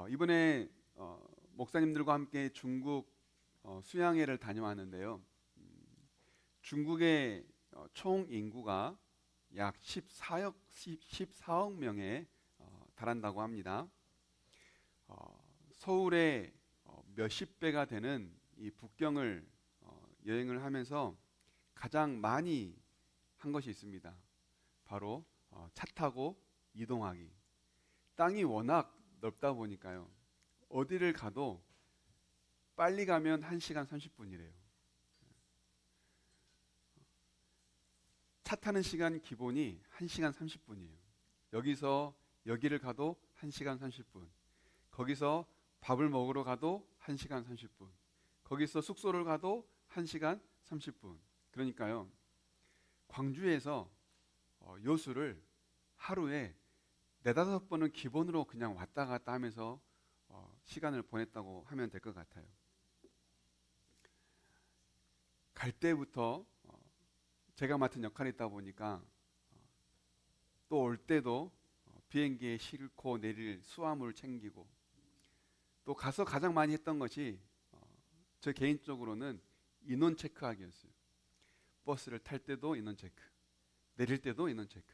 이번에 목사님들과 함께 중국 수양회를 다녀왔는데요. 중국의 총 인구가 약 14억 명에 달한다고 합니다. 서울의 몇십 배가 되는 이 북경을 여행을 하면서 가장 많이 한 것이 있습니다. 바로 차 타고 이동하기. 땅이 워낙 넓다 보니까요. 어디를 가도 빨리 가면 1시간 30분이래요. 차 타는 시간 기본이 1시간 30분이에요. 여기서 여기를 가도 1시간 30분. 거기서 밥을 먹으러 가도 1시간 30분. 거기서 숙소를 가도 1시간 30분. 그러니까요. 광주에서 여수를 하루에 네다섯 번은 기본으로 그냥 왔다 갔다 하면서 시간을 보냈다고 하면 될 것 같아요. 갈 때부터 제가 맡은 역할이 있다 보니까 또 올 때도 비행기에 싣고 내릴 수화물을 챙기고, 또 가서 가장 많이 했던 것이 저 개인적으로는 인원 체크하기였어요. 버스를 탈 때도 인원 체크, 내릴 때도 인원 체크,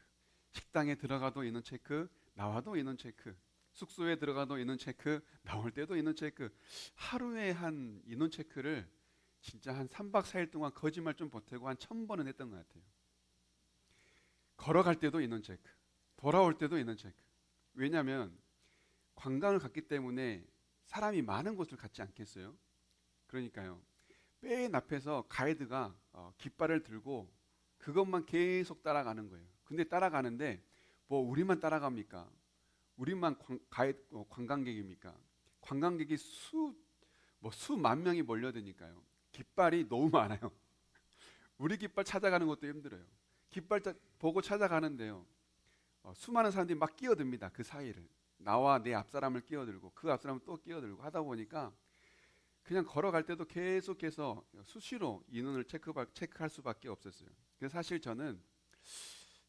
식당에 들어가도 인원 체크, 나와도 인원 체크, 숙소에 들어가도 인원 체크, 나올 때도 인원 체크. 하루에 한 인원 체크를 진짜 한 3박 4일 동안 거짓말 좀 보태고 한 1000번은 했던 것 같아요. 걸어갈 때도 인원 체크, 돌아올 때도 인원 체크. 왜냐하면 관광을 갔기 때문에 사람이 많은 곳을 갔지 않겠어요? 그러니까요. 맨 앞에서 가이드가 깃발을 들고 그것만 계속 따라가는 거예요. 근데 따라가는데 뭐 우리만 따라갑니까? 우리만 관광객입니까? 관광객이 수만 명이 몰려드니까요. 깃발이 너무 많아요. 우리 깃발 찾아가는 것도 힘들어요. 깃발 보고 찾아가는데요. 수많은 사람들이 막 끼어듭니다. 그 사이를. 나와 내 앞사람을 끼어들고 그 앞사람을 또 끼어들고 하다 보니까 그냥 걸어갈 때도 계속해서 수시로 인원을 체크할 수밖에 없었어요. 그래서 사실 저는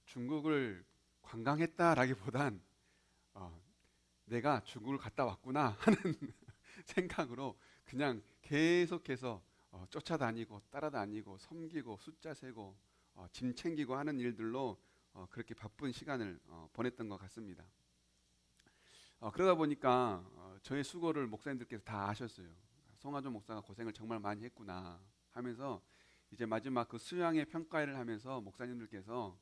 중국을 관광했다라기보단 내가 중국을 갔다 왔구나 하는 생각으로 그냥 계속해서 쫓아다니고 따라다니고 섬기고 숫자 세고 짐 챙기고 하는 일들로 그렇게 바쁜 시간을 보냈던 것 같습니다. 그러다 보니까 저의 수고를 목사님들께서 다 아셨어요. 송하조 목사가 고생을 정말 많이 했구나 하면서 이제 마지막 그 수양의 평가회를 하면서 목사님들께서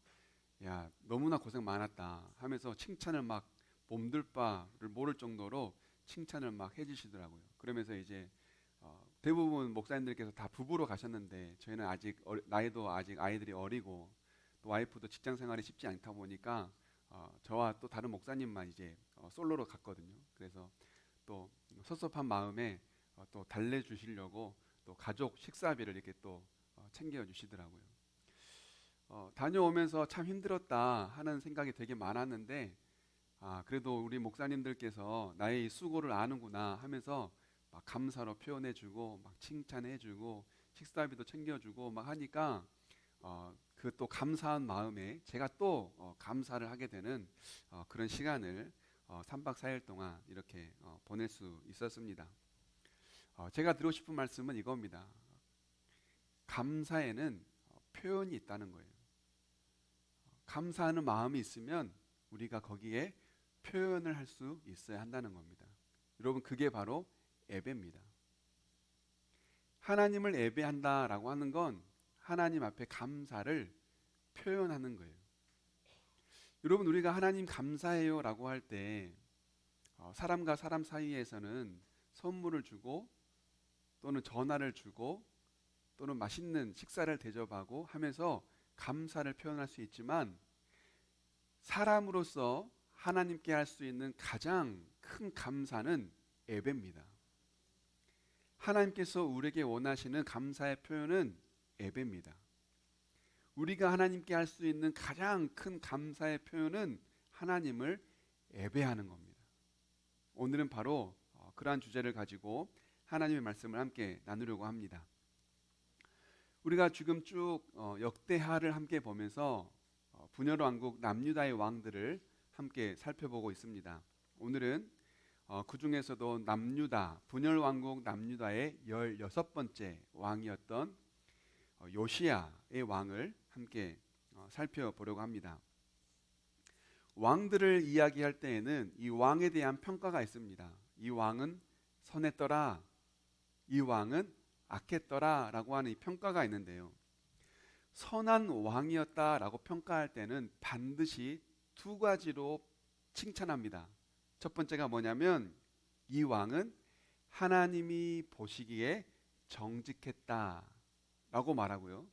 야 너무나 고생 많았다 하면서 칭찬을 막 몸둘 바를 모를 정도로 칭찬을 막 해주시더라고요. 그러면서 이제 대부분 목사님들께서 다 부부로 가셨는데 저희는 아직 나이도 아직 아이들이 어리고 또 와이프도 직장 생활이 쉽지 않다 보니까 저와 또 다른 목사님만 이제 솔로로 갔거든요. 그래서 또 섭섭한 마음에 또 달래주시려고 또 가족 식사비를 이렇게 또 챙겨주시더라고요. 다녀오면서 참 힘들었다 하는 생각이 되게 많았는데 그래도 우리 목사님들께서 나의 이 수고를 아는구나 하면서 막 감사로 표현해주고 막 칭찬해주고 식사비도 챙겨주고 막 하니까 그 또 감사한 마음에 제가 또 감사를 하게 되는 그런 시간을 3박 4일 동안 이렇게 보낼 수 있었습니다. 제가 드리고 싶은 말씀은 이겁니다. 감사에는 표현이 있다는 거예요. 감사하는 마음이 있으면 우리가 거기에 표현을 할 수 있어야 한다는 겁니다. 여러분 그게 바로 예배입니다. 하나님을 예배한다라고 하는 건 하나님 앞에 감사를 표현하는 거예요. 여러분 우리가 하나님 감사해요라고 할 때 사람과 사람 사이에서는 선물을 주고 또는 전화를 주고 또는 맛있는 식사를 대접하고 하면서 감사를 표현할 수 있지만 사람으로서 하나님께 할 수 있는 가장 큰 감사는 예배입니다. 하나님께서 우리에게 원하시는 감사의 표현은 예배입니다. 우리가 하나님께 할 수 있는 가장 큰 감사의 표현은 하나님을 예배하는 겁니다. 오늘은 바로 그러한 주제를 가지고 하나님의 말씀을 함께 나누려고 합니다. 우리가 지금 쭉 역대하를 함께 보면서 분열 왕국 남유다의 왕들을 함께 살펴보고 있습니다. 오늘은 그 중에서도 남유다, 분열 왕국 남유다의 16번째 왕이었던 요시야의 왕을 함께 살펴보려고 합니다. 왕들을 이야기할 때에는 이 왕에 대한 평가가 있습니다. 이 왕은 선했더라, 이 왕은 악했더라 라고 하는 이 평가가 있는데요. 선한 왕이었다라고 평가할 때는 반드시 두 가지로 칭찬합니다. 첫 번째가 뭐냐면 이 왕은 하나님이 보시기에 정직했다라고 말하고요.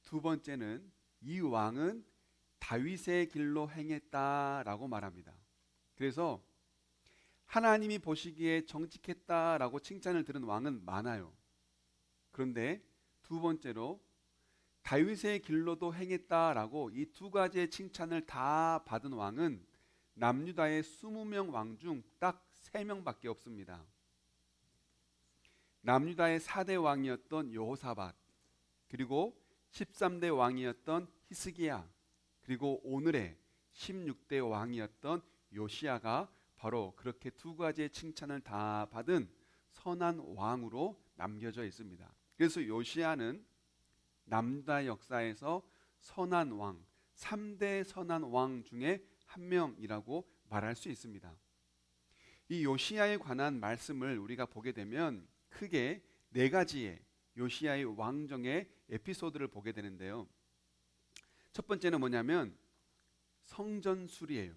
두 번째는 이 왕은 다윗의 길로 행했다라고 말합니다. 그래서 하나님이 보시기에 정직했다라고 칭찬을 들은 왕은 많아요. 그런데 두 번째로 다윗의 길로도 행했다라고 이 두 가지의 칭찬을 다 받은 왕은 남유다의 20명 왕 중 딱 3명밖에 없습니다. 남유다의 4대 왕이었던 여호사밧, 그리고 13대 왕이었던 히스기야, 그리고 오늘의 16대 왕이었던 요시야가 바로 그렇게 두 가지의 칭찬을 다 받은 선한 왕으로 남겨져 있습니다. 그래서 요시야는 남유다 역사에서 선한 왕, 3대 선한 왕 중에 한 명이라고 말할 수 있습니다. 이 요시야에 관한 말씀을 우리가 보게 되면 크게 4가지의 요시야의 왕정의 에피소드를 보게 되는데요. 첫 번째는 뭐냐면 성전 수리예요.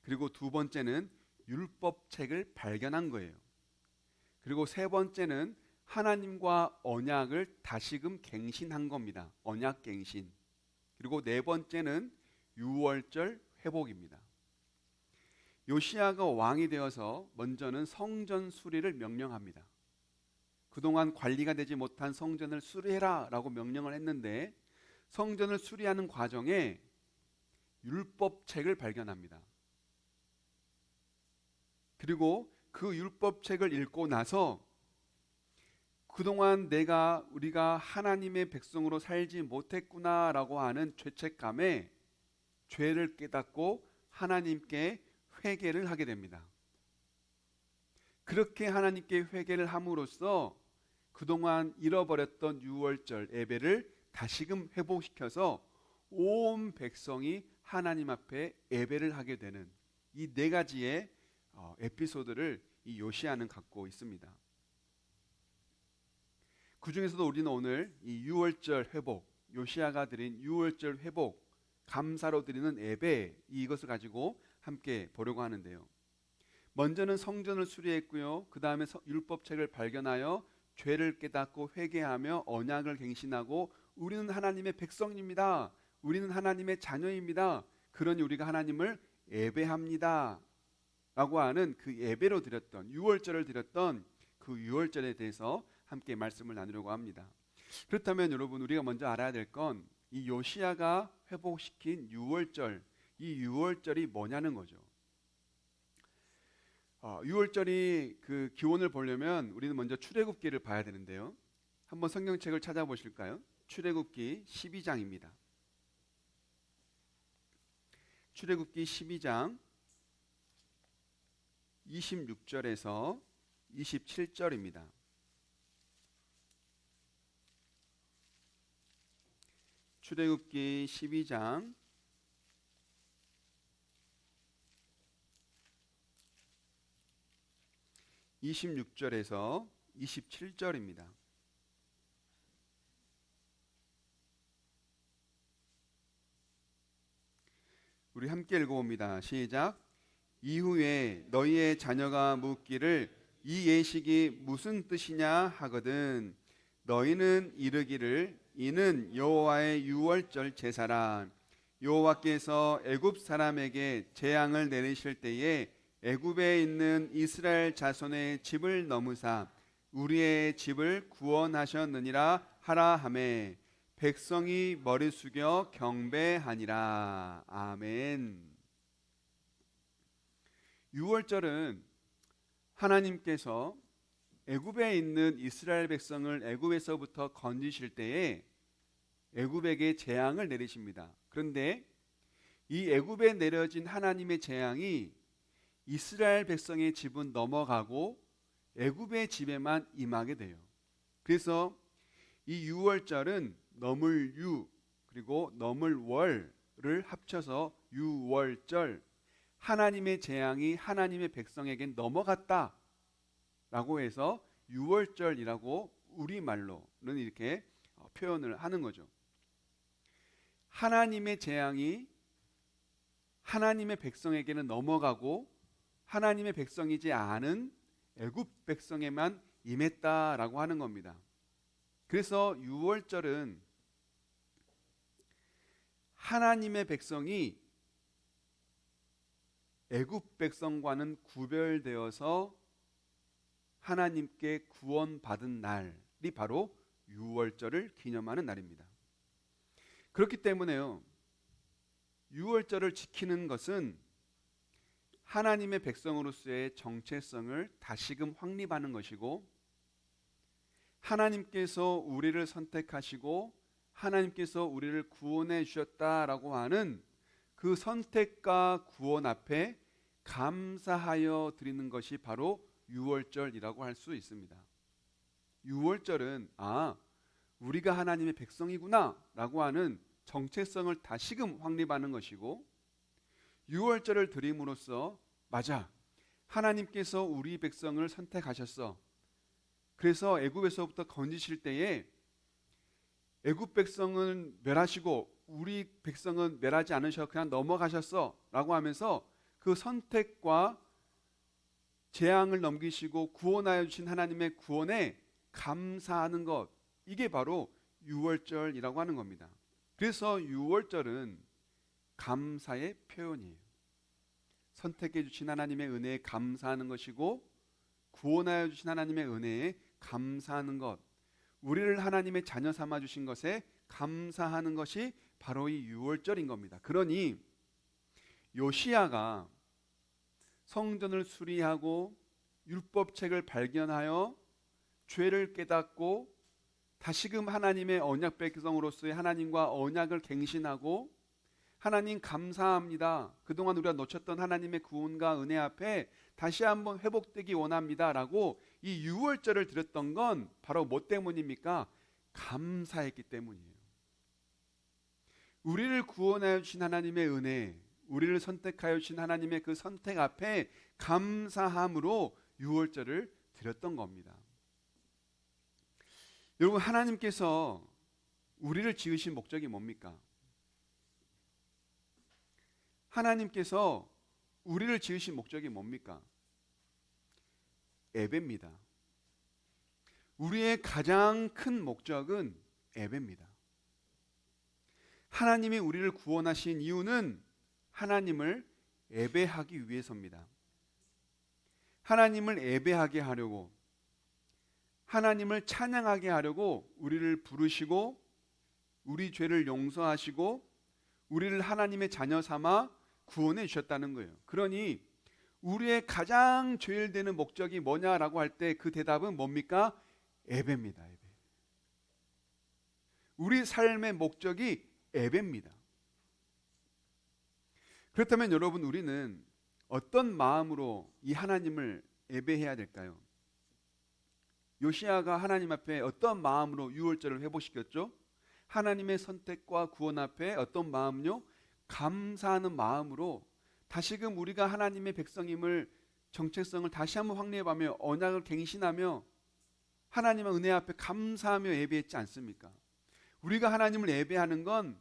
그리고 두 번째는 율법책을 발견한 거예요. 그리고 세 번째는 하나님과 언약을 다시금 갱신한 겁니다. 언약 갱신. 그리고 네 번째는 유월절 회복입니다. 요시야가 왕이 되어서 먼저는 성전 수리를 명령합니다. 그동안 관리가 되지 못한 성전을 수리해라 라고 명령을 했는데 성전을 수리하는 과정에 율법책을 발견합니다. 그리고 그 율법책을 읽고 나서 그동안 우리가 하나님의 백성으로 살지 못했구나라고 하는 죄책감에 죄를 깨닫고 하나님께 회개를 하게 됩니다. 그렇게 하나님께 회개를 함으로써 그동안 잃어버렸던 유월절 예배를 다시금 회복시켜서 온 백성이 하나님 앞에 예배를 하게 되는 이 4가지의 에피소드를 이 요시야는 갖고 있습니다. 그 중에서도 우리는 오늘 이 유월절 회복, 요시야가 드린 유월절 회복, 감사로 드리는 예배, 이것을 가지고 함께 보려고 하는데요. 먼저는 성전을 수리했고요. 그 다음에 율법책을 발견하여 죄를 깨닫고 회개하며 언약을 갱신하고 우리는 하나님의 백성입니다. 우리는 하나님의 자녀입니다. 그러니 우리가 하나님을 예배합니다. 라고 하는 그 예배로 드렸던 유월절을 드렸던 그 유월절에 대해서 함께 말씀을 나누려고 합니다. 그렇다면 여러분 우리가 먼저 알아야 될 건 이 요시야가 회복시킨 유월절, 이 유월절이 뭐냐는 거죠. 유월절이 그 기원을 보려면 우리는 먼저 출애굽기를 봐야 되는데요. 한번 성경책을 찾아보실까요? 출애굽기 12장입니다. 출애굽기 12장 26절에서 27절입니다. 출애굽기 12장 26절에서 27절입니다. 우리 함께 읽어봅니다. 시작. 이후에 너희의 자녀가 묻기를 이 예식이 무슨 뜻이냐 하거든 너희는 이르기를 이는 여호와의 유월절 제사라. 여호와께서 애굽 사람에게 재앙을 내리실 때에 애굽에 있는 이스라엘 자손의 집을 넘으사 우리의 집을 구원하셨느니라 하라 하매 백성이 머리 숙여 경배하니라. 아멘. 유월절은 하나님께서 애굽에 있는 이스라엘 백성을 애굽에서부터 건지실 때에 애굽에게 재앙을 내리십니다. 그런데 이 애굽에 내려진 하나님의 재앙이 이스라엘 백성의 집은 넘어가고 애굽의 집에만 임하게 돼요. 그래서 이 유월절은 넘을 유 그리고 넘을 월을 합쳐서 유월절, 하나님의 재앙이 하나님의 백성에게 넘어갔다라고 해서 유월절이라고 우리말로는 이렇게 표현을 하는 거죠. 하나님의 재앙이 하나님의 백성에게는 넘어가고 하나님의 백성이지 않은 애굽 백성에만 임했다라고 하는 겁니다. 그래서 유월절은 하나님의 백성이 애굽 백성과는 구별되어서 하나님께 구원받은 날이 바로 유월절을 기념하는 날입니다. 그렇기 때문에요, 유월절을 지키는 것은 하나님의 백성으로서의 정체성을 다시금 확립하는 것이고, 하나님께서 우리를 선택하시고 하나님께서 우리를 구원해 주셨다라고 하는 그 선택과 구원 앞에 감사하여 드리는 것이 바로 유월절이라고 할 수 있습니다. 유월절은 우리가 하나님의 백성이구나 라고 하는 정체성을 다시금 확립하는 것이고, 유월절을 드림으로써 맞아, 하나님께서 우리 백성을 선택하셨어. 그래서 애굽에서부터 건지실 때에 애굽 백성은 멸하시고 우리 백성은 멸하지 않으셔 그냥 넘어가셨어 라고 하면서 그 선택과 재앙을 넘기시고 구원하여 주신 하나님의 구원에 감사하는 것, 이게 바로 유월절이라고 하는 겁니다. 그래서 유월절은 감사의 표현이에요. 선택해 주신 하나님의 은혜에 감사하는 것이고, 구원하여 주신 하나님의 은혜에 감사하는 것, 우리를 하나님의 자녀 삼아 주신 것에 감사하는 것이 바로 이 유월절인 겁니다. 그러니 요시야가 성전을 수리하고 율법책을 발견하여 죄를 깨닫고 다시금 하나님의 언약 백성으로서의 하나님과 언약을 갱신하고, 하나님 감사합니다, 그동안 우리가 놓쳤던 하나님의 구원과 은혜 앞에 다시 한번 회복되기 원합니다 라고 이 유월절을 드렸던 건 바로 뭐 때문입니까? 감사했기 때문이에요. 우리를 구원하여 주신 하나님의 은혜, 우리를 선택하여 주신 하나님의 그 선택 앞에 감사함으로 유월절을 드렸던 겁니다. 여러분, 하나님께서 우리를 지으신 목적이 뭡니까? 하나님께서 우리를 지으신 목적이 뭡니까? 예배입니다. 우리의 가장 큰 목적은 예배입니다. 하나님이 우리를 구원하신 이유는 하나님을 예배하기 위해서입니다. 하나님을 예배하게 하려고, 하나님을 찬양하게 하려고 우리를 부르시고 우리 죄를 용서하시고 우리를 하나님의 자녀 삼아 구원해 주셨다는 거예요. 그러니 우리의 가장 제일 되는 목적이 뭐냐라고 할 때 그 대답은 뭡니까? 예배입니다. 예배. 우리 삶의 목적이 예배입니다. 그렇다면 여러분, 우리는 어떤 마음으로 이 하나님을 예배해야 될까요? 요시야가 하나님 앞에 어떤 마음으로 유월절을 회복시켰죠? 하나님의 선택과 구원 앞에 어떤 마음요? 감사하는 마음으로 다시금 우리가 하나님의 백성임을, 정체성을 다시 한번 확립하며 언약을 갱신하며 하나님의 은혜 앞에 감사하며 예배했지 않습니까? 우리가 하나님을 예배하는 건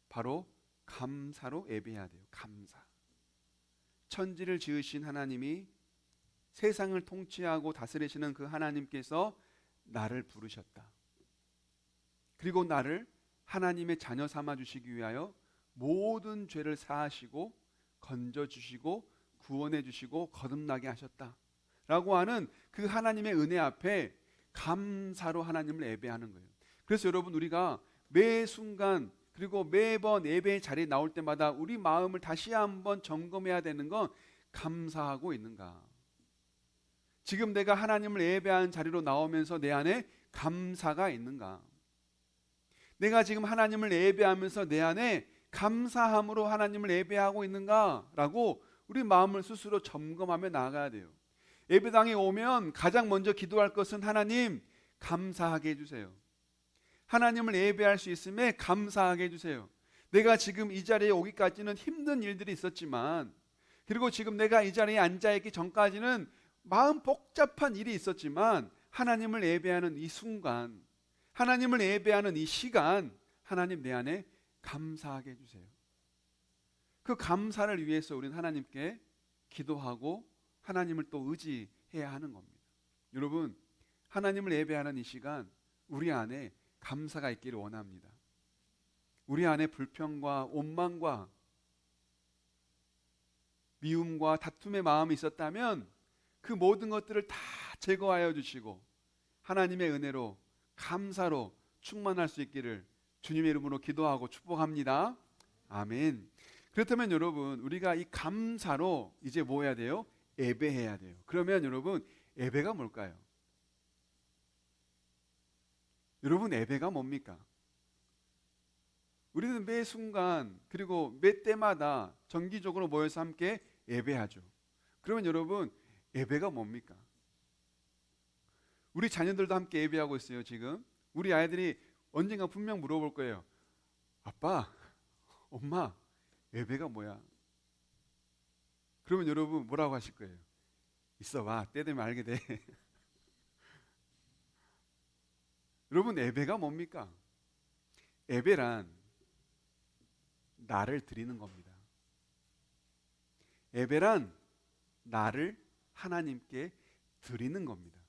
바로 감사로 예배해야 돼요. 감사. 천지를 지으신 하나님이, 세상을 통치하고 다스리시는 그 하나님께서 나를 부르셨다. 그리고 나를 하나님의 자녀 삼아 주시기 위하여 모든 죄를 사하시고 건져주시고 구원해 주시고 거듭나게 하셨다 라고 하는 그 하나님의 은혜 앞에 감사로 하나님을 예배하는 거예요. 그래서 여러분, 우리가 매 순간 그리고 매번 예배의 자리에 나올 때마다 우리 마음을 다시 한번 점검해야 되는 건, 감사하고 있는가? 지금 내가 하나님을 예배하는 자리로 나오면서 내 안에 감사가 있는가? 내가 지금 하나님을 예배하면서 내 안에 감사함으로 하나님을 예배하고 있는가? 라고 우리 마음을 스스로 점검하며 나아가야 돼요. 예배당에 오면 가장 먼저 기도할 것은 하나님 감사하게 해주세요. 하나님을 예배할 수 있음에 감사하게 해주세요. 내가 지금 이 자리에 오기까지는 힘든 일들이 있었지만, 그리고 지금 내가 이 자리에 앉아있기 전까지는 마음 복잡한 일이 있었지만, 하나님을 예배하는 이 순간, 하나님을 예배하는 이 시간, 하나님 내 안에 감사하게 해주세요. 그 감사를 위해서 우리는 하나님께 기도하고 하나님을 또 의지해야 하는 겁니다. 여러분, 하나님을 예배하는 이 시간 우리 안에 감사가 있기를 원합니다. 우리 안에 불평과 원망과 미움과 다툼의 마음이 있었다면 그 모든 것들을 다 제거하여 주시고 하나님의 은혜로 감사로 충만할 수 있기를 주님의 이름으로 기도하고 축복합니다. 아멘. 그렇다면 여러분, 우리가 이 감사로 이제 뭐 해야 돼요? 예배해야 돼요. 그러면 여러분, 예배가 뭘까요? 여러분, 예배가 뭡니까? 우리는 매 순간 그리고 매 때마다 정기적으로 모여서 함께 예배하죠. 그러면 여러분, 예배가 뭡니까? 우리 자녀들도 함께 예배하고 있어요. 지금 우리 아이들이 언젠가 분명 물어볼 거예요. 아빠, 엄마, 예배가 뭐야? 그러면 여러분 뭐라고 하실 거예요? 있어봐, 때 되면 알게 돼. 여러분, 예배가 뭡니까? 예배란 나를 드리는 겁니다. 예배란 나를 하나님께 드리는 겁니다.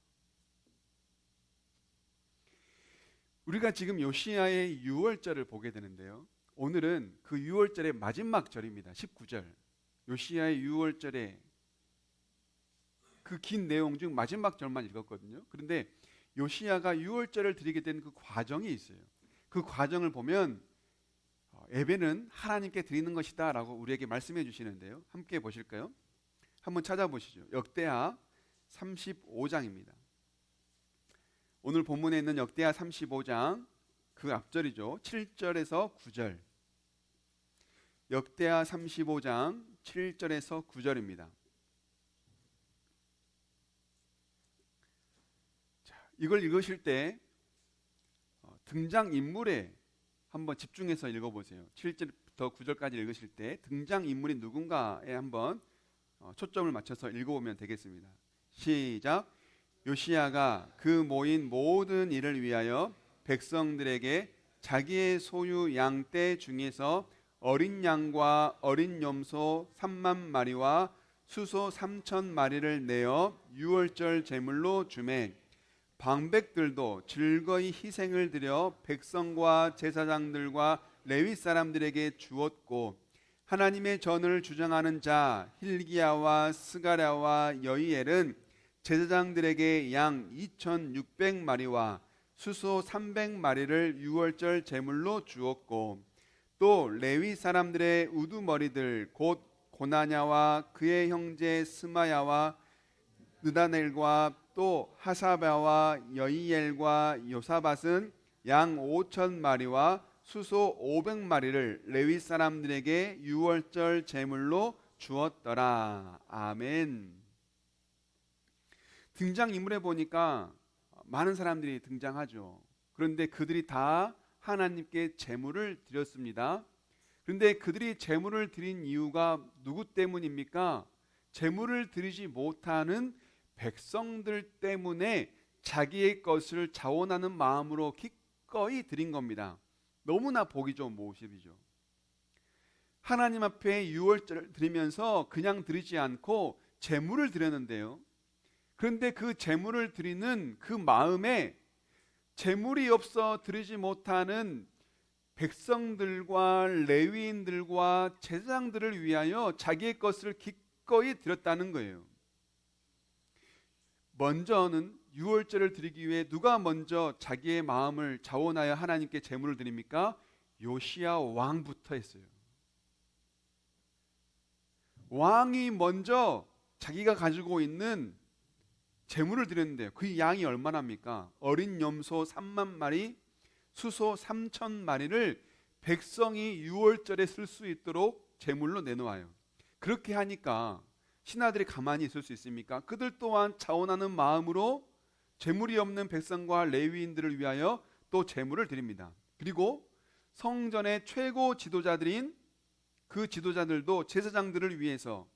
우리가 지금 요시야의 유월절을 보게 되는데요, 오늘은 그 유월절의 마지막 절입니다. 19절. 요시야의 유월절의 그 긴 내용 중 마지막 절만 읽었거든요. 그런데 요시야가 유월절을 드리게 된 그 과정이 있어요. 그 과정을 보면 예배는 하나님께 드리는 것이다 라고 우리에게 말씀해 주시는데요, 함께 보실까요? 한번 찾아보시죠. 역대하 35장입니다. 오늘 본문에 있는 역대하 35장 그 앞절이죠. 7절에서 9절. 역대하 35장 7절에서 9절입니다. 자, 이걸 읽으실 때 등장인물에 한번 집중해서 읽어보세요. 7절부터 9절까지 읽으실 때 등장인물이 누군가에 한번 초점을 맞춰서 읽어보면 되겠습니다. 시작. 요시야가 그 모인 모든 일을 위하여 백성들에게 자기의 소유 양떼 중에서 어린 양과 어린 염소 3만 마리와 수소 3천 마리를 내어 유월절 제물로 주매 방백들도 즐거이 희생을 드려 백성과 제사장들과 레위 사람들에게 주었고 하나님의 전을 주장하는 자 hil기야와 스가랴와 여이엘은 제사장들에게 양 2,600마리와 수소 300마리를 유월절 제물로 주었고 또 레위 사람들의 우두머리들 곧 고나냐와 그의 형제 스마야와 느다넬과 또 하사바와 여이엘과 요사밧은 양 5,000마리와 수소 500마리를 레위 사람들에게 유월절 제물로 주었더라. 아멘. 등장인물에 보니까 많은 사람들이 등장하죠. 그런데 그들이 다 하나님께 제물을 드렸습니다. 그런데 그들이 제물을 드린 이유가 누구 때문입니까? 제물을 드리지 못하는 백성들 때문에 자기의 것을 자원하는 마음으로 기꺼이 드린 겁니다. 너무나 보기 좋은 모습이죠. 하나님 앞에 유월절을 드리면서 그냥 드리지 않고 제물을 드렸는데요, 그런데 그 제물을 드리는 그 마음에 제물이 없어 드리지 못하는 백성들과 레위인들과 제사장들을 위하여 자기의 것을 기꺼이 드렸다는 거예요. 먼저는 유월절을 드리기 위해 누가 먼저 자기의 마음을 자원하여 하나님께 제물을 드립니까? 요시야 왕부터 했어요. 왕이 먼저 자기가 가지고 있는 제물을 드렸는데요, 그 양이 얼마나입니까? 어린 염소 3만 마리, 수소 3천 마리를 백성이 유월절에 쓸 수 있도록 제물로 내놓아요. 그렇게 하니까 신하들이 가만히 있을 수 있습니까? 그들 또한 자원하는 마음으로 재물이 없는 백성과 레위인들을 위하여 또 재물을 드립니다. 그리고 성전의 최고 지도자들인 그 지도자들도 제사장들을 위해서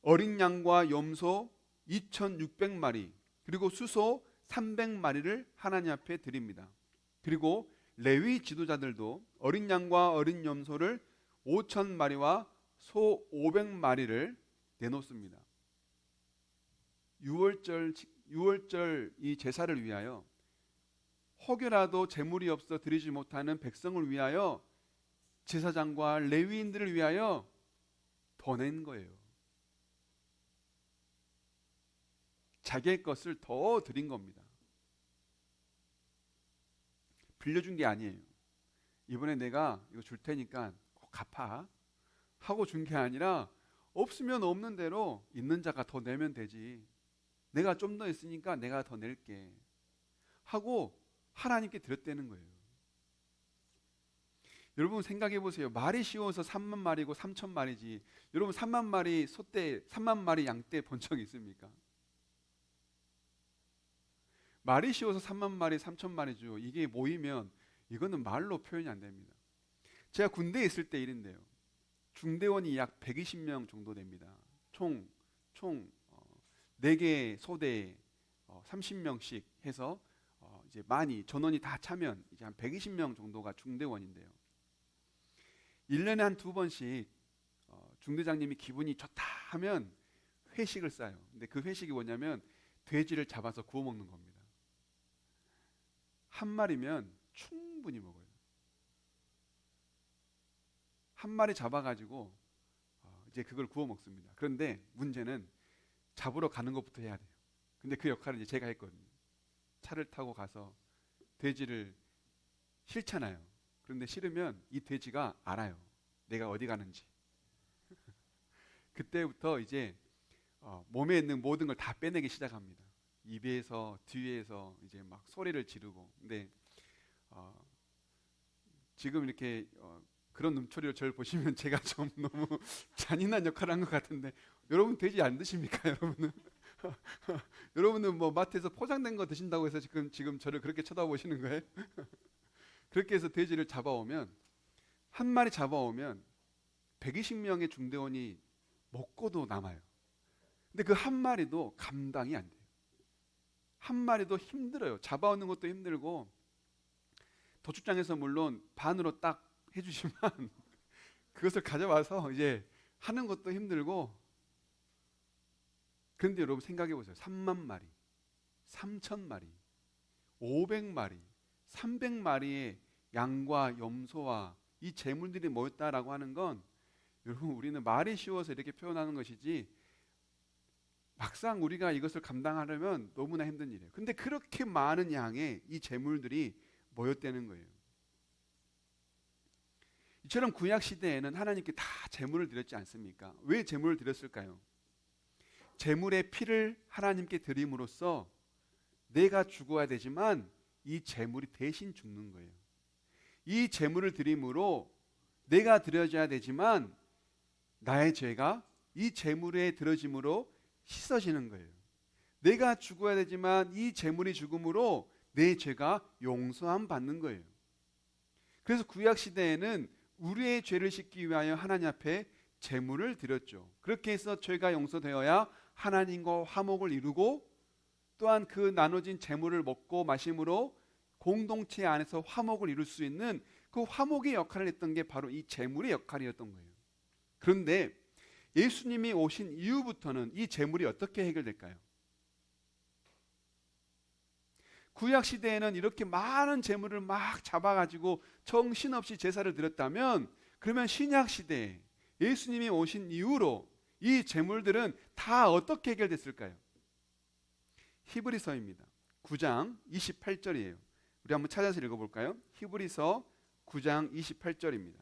어린 양과 염소 2,600마리 그리고 수소 300마리를 하나님 앞에 드립니다. 그리고 레위 지도자들도 어린 양과 어린 염소를 5,000마리와 소 500마리를 내놓습니다. 6월절 이 제사를 위하여 혹여라도 재물이 없어 드리지 못하는 백성을 위하여 제사장과 레위인들을 위하여 더 낸 거예요. 자기의 것을 더 드린 겁니다. 빌려준 게 아니에요. 이번에 내가 이거 줄 테니까 꼭 갚아 하고 준 게 아니라 없으면 없는 대로 있는 자가 더 내면 되지. 내가 좀 더 있으니까 내가 더 낼게 하고 하나님께 드렸다는 거예요. 여러분 생각해 보세요. 말이 쉬워서 3만 마리고 3천 마리지. 여러분 3만 마리 소떼, 3만 마리 양떼 본 적 있습니까? 말이 쉬워서 3만 마리, 3천 마리죠. 이게 모이면 이거는 말로 표현이 안 됩니다. 제가 군대에 있을 때 일인데요. 중대원이 약 120명 정도 됩니다. 총 4개 소대에 30명씩 해서 이제 많이 전원이 다 차면 이제 한 120명 정도가 중대원인데요. 1년에 한 2번씩 중대장님이 기분이 좋다 하면 회식을 싸요. 근데 그 회식이 뭐냐면 돼지를 잡아서 구워 먹는 겁니다. 한 마리면 충분히 먹어요. 한 마리 잡아가지고 이제 그걸 구워 먹습니다. 그런데 문제는 잡으러 가는 것부터 해야 돼요. 근데 그 역할을 이제 제가 했거든요. 차를 타고 가서 돼지를 싫잖아요. 그런데 싫으면 이 돼지가 알아요. 내가 어디 가는지. 그때부터 이제 몸에 있는 모든 걸 다 빼내기 시작합니다. 입에서 뒤에서 이제 막 소리를 지르고. 근데 지금 이렇게 그런 눈초리로 저를 보시면 제가 좀 너무 잔인한 역할을 한 것 같은데 여러분 돼지 안 드십니까? 여러분은 여러분은 뭐 마트에서 포장된 거 드신다고 해서 지금 저를 그렇게 쳐다보시는 거예요? 그렇게 해서 돼지를 잡아오면 한 마리 잡아오면 120명의 중대원이 먹고도 남아요. 근데 그 한 마리도 감당이 안 돼요. 한 마리도 힘들어요. 잡아오는 것도 힘들고 도축장에서 물론 반으로 딱 해주지만 그것을 가져와서 이제 하는 것도 힘들고. 그런데 여러분 생각해 보세요. 3만 마리, 3천 마리, 500마리, 300마리의 양과 염소와 이 재물들이 모였다라고 하는 건 여러분 우리는 말이 쉬워서 이렇게 표현하는 것이지 막상 우리가 이것을 감당하려면 너무나 힘든 일이에요. 근데 그렇게 많은 양의 이 재물들이 모였다는 거예요. 이처럼 구약 시대에는 하나님께 다 재물을 드렸지 않습니까? 왜 재물을 드렸을까요? 재물의 피를 하나님께 드림으로써 내가 죽어야 되지만 이 재물이 대신 죽는 거예요. 이 재물을 드림으로 내가 드려져야 되지만 나의 죄가 이 재물에 드려짐으로 씻어지는 거예요. 내가 죽어야 되지만 이 재물이 죽음으로 내 죄가 용서함 받는 거예요. 그래서 구약 시대에는 우리의 죄를 씻기 위하여 하나님 앞에 재물을 드렸죠. 그렇게 해서 죄가 용서되어야 하나님과 화목을 이루고 또한 그 나눠진 재물을 먹고 마심으로 공동체 안에서 화목을 이룰 수 있는 그 화목의 역할을 했던 게 바로 이 재물의 역할이었던 거예요. 그런데 예수님이 오신 이후부터는 이 재물이 어떻게 해결될까요? 구약 시대에는 이렇게 많은 재물을 막 잡아가지고 정신없이 제사를 드렸다면 그러면 신약 시대에 예수님이 오신 이후로 이 재물들은 다 어떻게 해결됐을까요? 히브리서입니다. 9장 28절이에요. 우리 한번 찾아서 읽어볼까요? 히브리서 9장 28절입니다.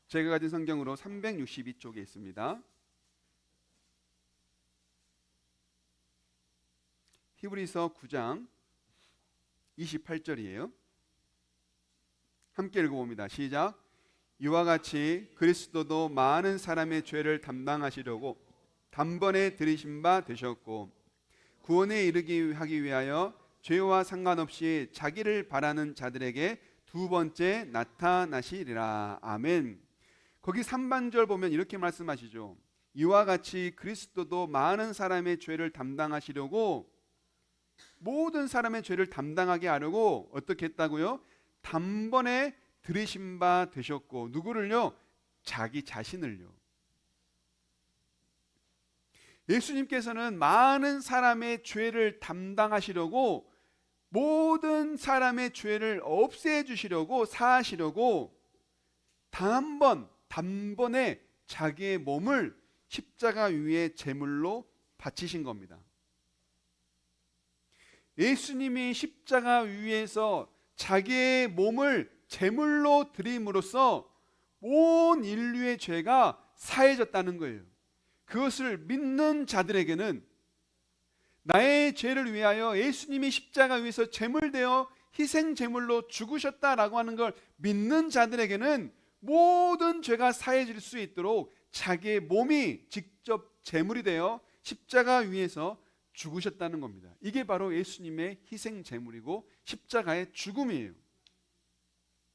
제가 가진 성경으로 362쪽에 있습니다. 히브리서 9장 28절이에요. 함께 읽어봅니다. 시작. 이와 같이 그리스도도 많은 사람의 죄를 담당하시려고 단번에 들이신 바 되셨고 구원에 이르기 하기 위하여 죄와 상관없이 자기를 바라는 자들에게 두 번째 나타나시리라. 아멘. 거기 3반절 보면 이렇게 말씀하시죠. 이와 같이 그리스도도 많은 사람의 죄를 담당하시려고, 모든 사람의 죄를 담당하게 하려고 어떻게 했다고요? 단번에 들이신 바 되셨고, 누구를요? 자기 자신을요. 예수님께서는 많은 사람의 죄를 담당하시려고, 모든 사람의 죄를 없애주시려고, 사하시려고 단번에 자기의 몸을 십자가 위에 제물로 바치신 겁니다. 예수님이 십자가 위에서 자기의 몸을 제물로 드림으로써 온 인류의 죄가 사해졌다는 거예요. 그것을 믿는 자들에게는, 나의 죄를 위하여 예수님이 십자가 위에서 제물되어 희생 제물로 죽으셨다라고 하는 걸 믿는 자들에게는 모든 죄가 사해질 수 있도록 자기의 몸이 직접 제물이 되어 십자가 위에서 죽으셨다는 겁니다. 이게 바로 예수님의 희생 제물이고 십자가의 죽음이에요.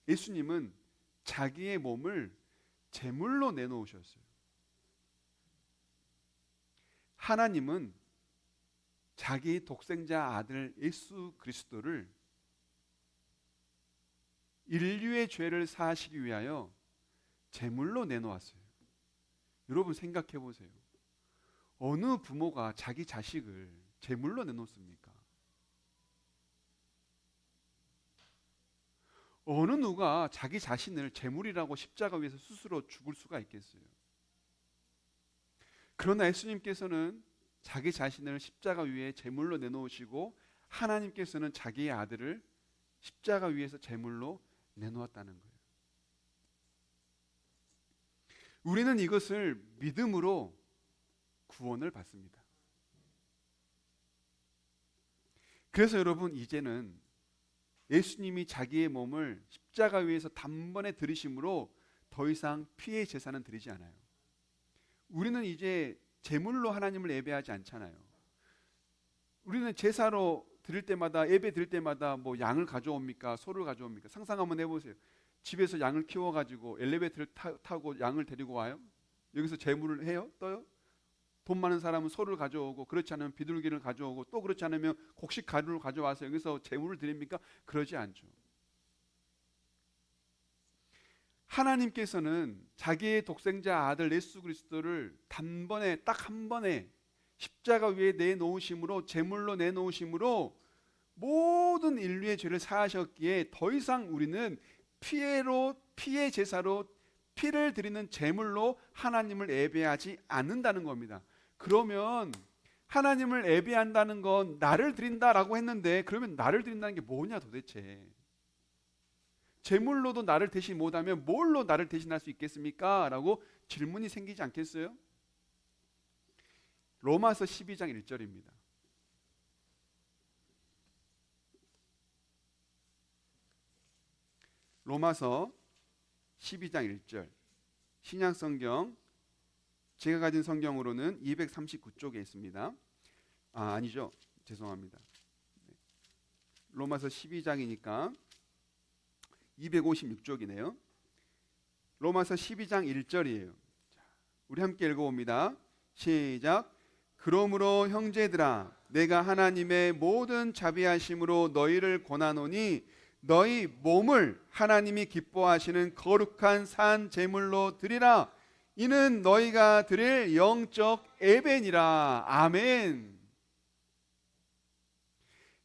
예수님은 자기의 몸을 제물로 내놓으셨어요. 하나님은 자기 독생자 아들 예수 그리스도를 인류의 죄를 사하시기 위하여 제물로 내놓았어요. 여러분 생각해 보세요. 어느 부모가 자기 자식을 제물로 내놓습니까? 어느 누가 자기 자신을 제물이라고 십자가 위에서 스스로 죽을 수가 있겠어요? 그러나 예수님께서는 자기 자신을 십자가 위에 제물로 내놓으시고 하나님께서는 자기의 아들을 십자가 위에서 제물로 내놓았다는 거예요. 우리는 이것을 믿음으로 구원을 받습니다. 그래서 여러분, 이제는 예수님이 자기의 몸을 십자가 위에서 단번에 들이심으로 더 이상 피의 제사는 드리지 않아요. 우리는 이제 제물로 하나님을 예배하지 않잖아요. 우리는 제사로 드릴 때마다, 예배 드릴 때마다 뭐 양을 가져옵니까? 소를 가져옵니까? 상상 한번 해보세요. 집에서 양을 키워가지고 엘리베이터를 타고 양을 데리고 와요? 여기서 제물을 해요? 떠요? 돈 많은 사람은 소를 가져오고, 그렇지 않으면 비둘기를 가져오고, 또 그렇지 않으면 곡식 가루를 가져와서 여기서 제물을 드립니까? 그러지 않죠. 하나님께서는 자기의 독생자 아들 예수 그리스도를 단번에, 딱 한 번에 십자가 위에 내놓으심으로, 제물로 내놓으심으로 모든 인류의 죄를 사하셨기에 더 이상 우리는 피의 제사로, 피를 드리는 제물로 하나님을 예배하지 않는다는 겁니다. 그러면 하나님을 예배한다는 건 나를 드린다라고 했는데, 그러면 나를 드린다는 게 뭐냐 도대체? 제물로도 나를 대신 못하면 뭘로 나를 대신할 수 있겠습니까? 라고 질문이 생기지 않겠어요? 로마서 12장 1절입니다. 로마서 12장 1절. 신약성경, 제가 가진 성경으로는 239쪽에 있습니다. 아니죠. 죄송합니다. 로마서 12장이니까 256쪽이네요. 로마서 12장 1절이에요. 우리 함께 읽어봅니다. 시작. 그러므로 형제들아, 내가 하나님의 모든 자비하심으로 너희를 권하노니 너희 몸을 하나님이 기뻐하시는 거룩한 산 제물로 드리라. 이는 너희가 드릴 영적 예배니라. 아멘.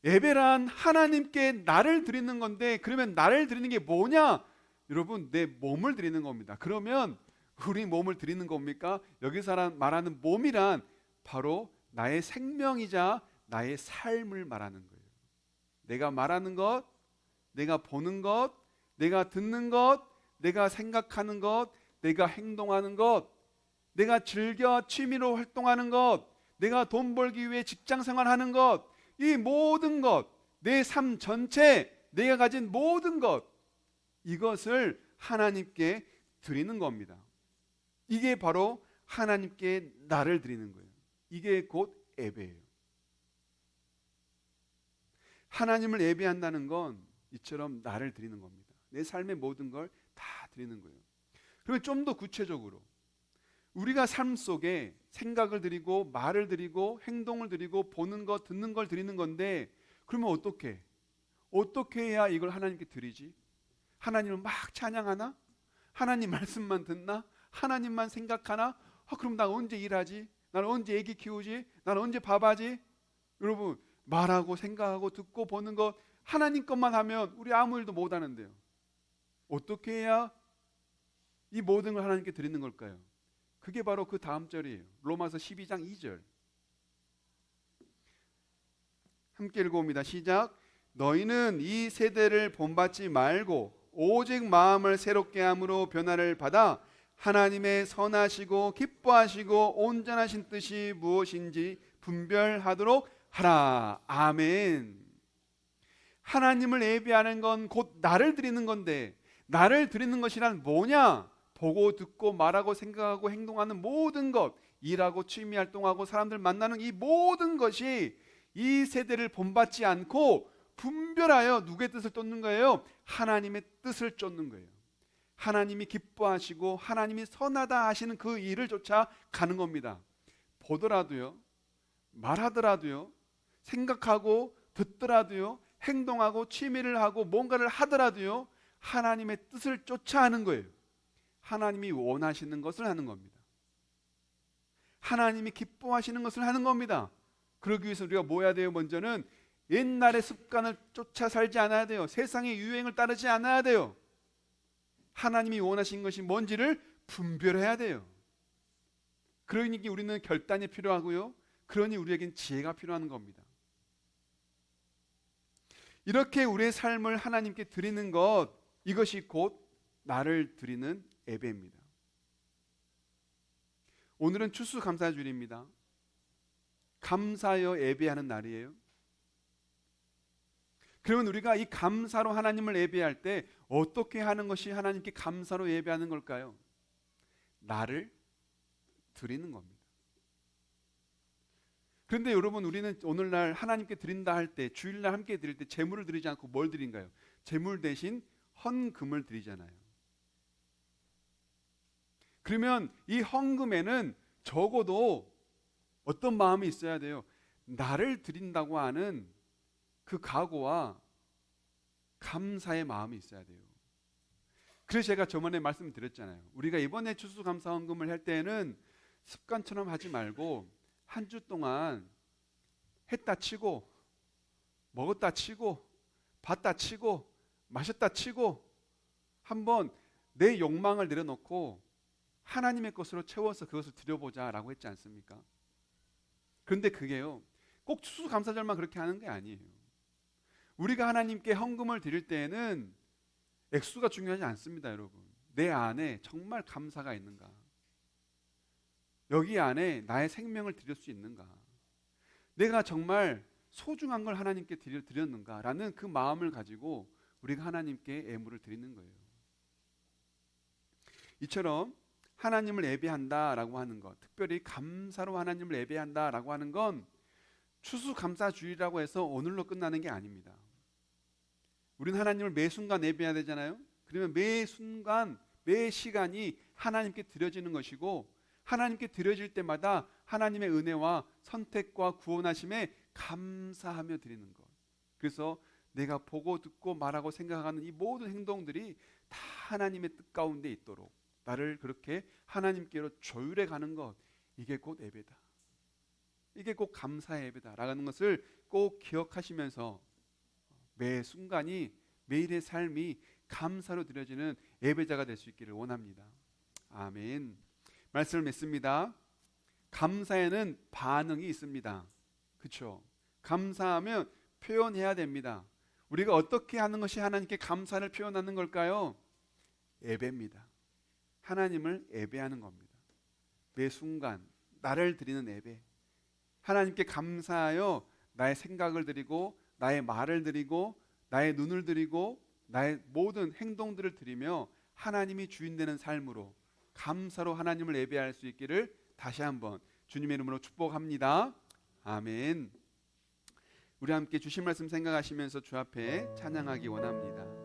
예배란 하나님께 나를 드리는 건데, 그러면 나를 드리는 게 뭐냐? 여러분, 내 몸을 드리는 겁니다. 그러면 우리 몸을 드리는 겁니까? 여기서 말하는 몸이란 바로 나의 생명이자 나의 삶을 말하는 거예요. 내가 말하는 것, 내가 보는 것, 내가 듣는 것, 내가 생각하는 것, 내가 행동하는 것, 내가 즐겨 취미로 활동하는 것, 내가 돈 벌기 위해 직장 생활하는 것, 이 모든 것, 내 삶 전체, 내가 가진 모든 것, 이것을 하나님께 드리는 겁니다. 이게 바로 하나님께 나를 드리는 거예요. 이게 곧 예배예요. 하나님을 예배한다는 건 이처럼 나를 드리는 겁니다. 내 삶의 모든 걸 다 드리는 거예요. 그러면 좀 더 구체적으로 우리가 삶 속에 생각을 드리고 말을 드리고 행동을 드리고 보는 것, 듣는 걸 드리는 건데, 그러면 어떻게 해야 이걸 하나님께 드리지? 하나님을 막 찬양하나? 하나님 말씀만 듣나? 하나님만 생각하나? 그럼 나 언제 일하지? 난 언제 애기 키우지? 난 언제 밥하지? 여러분, 말하고 생각하고 듣고 보는 것 하나님 것만 하면 우리 아무 일도 못 하는데요. 어떻게 해야 이 모든 걸 하나님께 드리는 걸까요? 그게 바로 그 다음 절이에요. 로마서 12장 2절. 함께 읽어봅니다. 시작. 너희는 이 세대를 본받지 말고 오직 마음을 새롭게 함으로 변화를 받아 하나님의 선하시고 기뻐하시고 온전하신 뜻이 무엇인지 분별하도록 하라. 아멘. 하나님을 예배하는 건 곧 나를 드리는 건데, 나를 드리는 것이란 뭐냐? 보고 듣고 말하고 생각하고 행동하는 모든 것, 일하고 취미 활동하고 사람들 만나는 이 모든 것이 이 세대를 본받지 않고 분별하여 누구의 뜻을 쫓는 거예요? 하나님의 뜻을 쫓는 거예요. 하나님이 기뻐하시고 하나님이 선하다 하시는 그 일을 쫓아 가는 겁니다. 보더라도요, 말하더라도요, 생각하고 듣더라도요, 행동하고 취미를 하고 뭔가를 하더라도요, 하나님의 뜻을 쫓아 하는 거예요. 하나님이 원하시는 것을 하는 겁니다. 하나님이 기뻐하시는 것을 하는 겁니다. 그러기 위해서 우리가 뭐 해야 돼요? 먼저는 옛날의 습관을 쫓아 살지 않아야 돼요. 세상의 유행을 따르지 않아야 돼요. 하나님이 원하신 것이 뭔지를 분별해야 돼요. 그러니 우리는 결단이 필요하고요, 그러니 우리에겐 지혜가 필요한 겁니다. 이렇게 우리의 삶을 하나님께 드리는 것, 이것이 곧 나를 드리는 예배입니다. 오늘은 추수감사주일입니다. 감사하여 예배하는 날이에요. 그러면 우리가 이 감사로 하나님을 예배할 때 어떻게 하는 것이 하나님께 감사로 예배하는 걸까요? 나를 드리는 겁니다. 그런데 여러분, 우리는 오늘날 하나님께 드린다 할 때, 주일날 함께 드릴 때 제물을 드리지 않고 뭘 드린가요? 제물 대신 헌금을 드리잖아요. 그러면 이 헌금에는 적어도 어떤 마음이 있어야 돼요? 나를 드린다고 하는 그 각오와 감사의 마음이 있어야 돼요. 그래서 제가 저번에 말씀드렸잖아요. 우리가 이번에 추수감사 헌금을 할 때는 습관처럼 하지 말고 한 주 동안 했다 치고 먹었다 치고 봤다 치고 마셨다 치고 한번 내 욕망을 내려놓고 하나님의 것으로 채워서 그것을 드려보자라고 했지 않습니까? 그런데 그게요, 꼭 추수감사절만 그렇게 하는 게 아니에요. 우리가 하나님께 헌금을 드릴 때에는 액수가 중요하지 않습니다, 여러분. 내 안에 정말 감사가 있는가? 여기 안에 나의 생명을 드릴 수 있는가? 내가 정말 소중한 걸 하나님께 드렸는가라는 그 마음을 가지고 우리가 하나님께 예물을 드리는 거예요. 이처럼 하나님을 예배한다라고 하는 것, 특별히 감사로 하나님을 예배한다라고 하는 건 추수감사주일이라고 해서 오늘로 끝나는 게 아닙니다. 우리는 하나님을 매 순간 예배해야 되잖아요. 그러면 매 순간, 매 시간이 하나님께 드려지는 것이고, 하나님께 드려질 때마다 하나님의 은혜와 선택과 구원하심에 감사하며 드리는 것. 그래서 내가 보고 듣고 말하고 생각하는 이 모든 행동들이 다 하나님의 뜻 가운데 있도록 나를 그렇게 하나님께로 조율해 가는 것, 이게 곧 예배다. 이게 꼭 감사의 예배다라는 것을 꼭 기억하시면서 매 순간이, 매일의 삶이 감사로 드려지는 예배자가 될 수 있기를 원합니다. 아멘. 말씀을 맺습니다. 감사에는 반응이 있습니다. 그렇죠? 감사하면 표현해야 됩니다. 우리가 어떻게 하는 것이 하나님께 감사를 표현하는 걸까요? 예배입니다. 하나님을 예배하는 겁니다. 매 순간 나를 드리는 예배. 하나님께 감사하여 나의 생각을 드리고 나의 말을 드리고 나의 눈을 드리고 나의 모든 행동들을 드리며 하나님이 주인 되는 삶으로 감사로 하나님을 예배할 수 있기를 다시 한번 주님의 이름으로 축복합니다. 아멘. 우리 함께 주신 말씀 생각하시면서 주 앞에 찬양하기 원합니다.